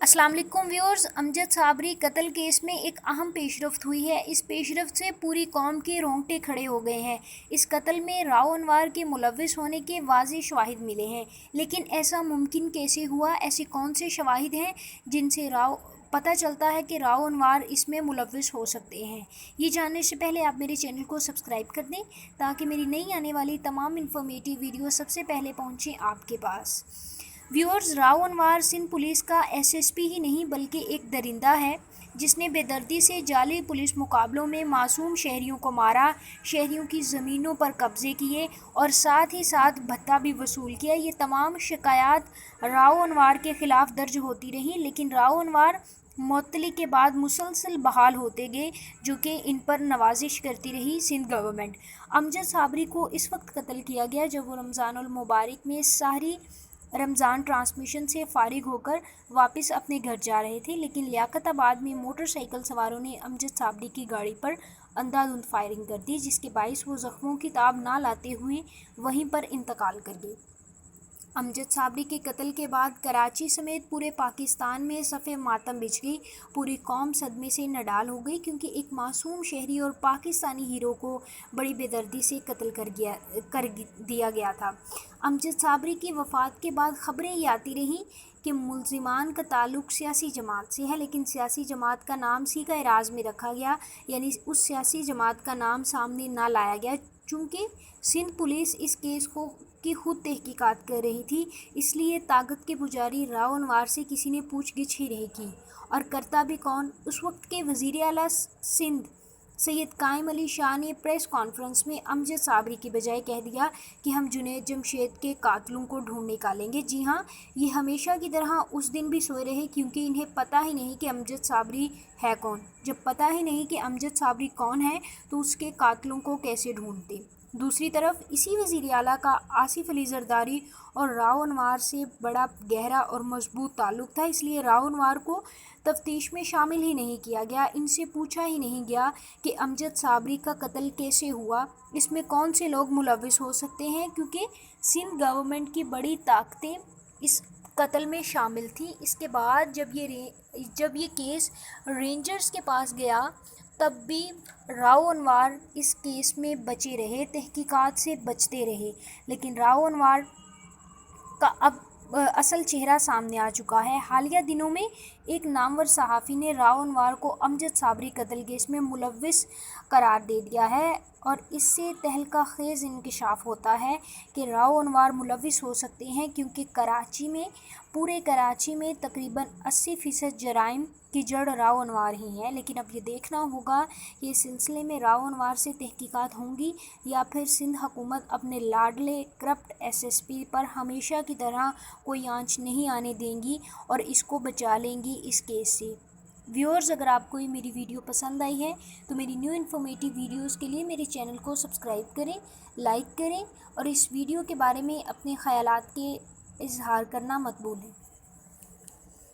अस्सलाम वालेकुम व्यूअर्स। अमजद साबरी कत्ल केस में एक अहम पेशरफ्त हुई है। इस पेशरफ्त से पूरी कौम के रोंगटे खड़े हो गए हैं। इस कत्ल में राव अनवार के मुलव्विस होने के वाज़ेह शवाहिद मिले हैं, लेकिन ऐसा मुमकिन कैसे हुआ? ऐसे कौन से शवाहिद हैं जिनसे पता चलता है कि राव अनवार इसमें मुलव्विस हो सकते हैं? ये जानने से पहले आप मेरे चैनल को सब्सक्राइब कर दें ताकि मेरी नई आने वाली तमाम इन्फॉर्मेटिव वीडियो सबसे पहले पहुँचें आपके पास। व्यूअर्स, राव अनवार सिंध पुलिस का एसएसपी ही नहीं बल्कि एक दरिंदा है जिसने बेदर्दी से जाली पुलिस मुकाबलों में मासूम शहरियों को मारा, शहरियों की ज़मीनों पर कब्ज़े किए और साथ ही साथ भत्ता भी वसूल किया। ये तमाम शिकायत राव अनवार के ख़िलाफ़ दर्ज होती रहीं, लेकिन राव अनवार मुअत्तली के बाद मुसलसल बहाल होते गए, जो कि इन पर नवाजिश करती रही सिंध गवर्नमेंट। अमजद साबरी को इस वक्त कत्ल किया गया जब वो रमज़ानुल मुबारक में सारी रमज़ान ट्रांसमिशन से फ़ारिग होकर वापस अपने घर जा रहे थे, लेकिन लियाकताबाद में मोटरसाइकिल सवारों ने अमजद साबरी की गाड़ी पर अंधाधुंध फायरिंग कर दी, जिसके बाइस वो ज़ख्मों की ताब ना लाते हुए वहीं पर इंतकाल कर गए। अमजद साबरी के कत्ल के बाद कराची समेत पूरे पाकिस्तान में सफ़े मातम बिछ गई। पूरी कौम सदमे से नडाल हो गई, क्योंकि एक मासूम शहरी और पाकिस्तानी हीरो को बड़ी बेदर्दी से कत्ल कर दिया गया था। अमजद साबरी की वफ़ात के बाद ख़बरें ये आती रहीं कि मुल्ज़िमान का ताल्लुक़ सियासी जमात से है, लेकिन सियासी जमात का नाम सीगा एराज़ में रखा गया, यानी उस सियासी जमात का नाम सामने ना लाया गया। चूँकि सिंध पुलिस इस केस की खुद तहकीकात कर रही थी, इसलिए ताकत के पुजारी राव अनवार से किसी ने पूछगिछ ही नहीं की। और करता भी कौन? उस वक्त के वज़ीर आला सिंध सैयद कायम अली शाह ने प्रेस कॉन्फ्रेंस में अमजद साबरी की बजाय कह दिया कि हम जुनैद जमशेद के कातलों को ढूंढ निकालेंगे। जी हाँ, ये हमेशा की तरह उस दिन भी सोए रहे, क्योंकि इन्हें पता ही नहीं कि अमजद साबरी है कौन। जब पता ही नहीं कि अमजद साबरी कौन है तो उसके कातलों को कैसे ढूंढते? दूसरी तरफ इसी वज़ीर आला का आसिफ अली जरदारी और राव अनवार से बड़ा गहरा और मजबूत ताल्लुक़ था, इसलिए राव अनवार को तफ्तीश में शामिल ही नहीं किया गया। इनसे पूछा ही नहीं गया कि अमजद साबरी का कत्ल कैसे हुआ, इसमें कौन से लोग मुलव्विस हो सकते हैं, क्योंकि सिंध गवर्नमेंट की बड़ी ताकतें इस कत्ल में शामिल थी। इसके बाद जब ये केस रेंजर्स के पास गया, तब भी राव अनवार इस केस में बचे रहे, तहकीकात से बचते रहे। लेकिन राव अनवार का अब असल चेहरा सामने आ चुका है। हालिया दिनों में एक नामवर सहाफ़ी ने राव अनवार को अमजद साबरी कत्ल केस में मुलव्विस करार दे दिया है, और इससे तहलका खेज़ इंकशाफ होता है कि राव अनवार मुलव्विस हो सकते हैं, क्योंकि पूरे कराची में तकरीबन 80% जराइम की जड़ राव अनवार ही है। लेकिन अब ये देखना होगा कि इस सिलसिले में राव अनवार से तहकीकात होंगी या फिर सिंध हुकूमत अपने लाडले करप्ट एसएसपी पर हमेशा की तरह कोई आंच नहीं आने देंगी और इसको बचा लेंगी इस केस से। व्यूअर्स, अगर आपको ये मेरी वीडियो पसंद आई है तो मेरी न्यू इन्फॉर्मेटिव वीडियोस के लिए मेरे चैनल को सब्सक्राइब करें, लाइक करें और इस वीडियो के बारे में अपने ख़यालात के इजहार करना मत भूलें।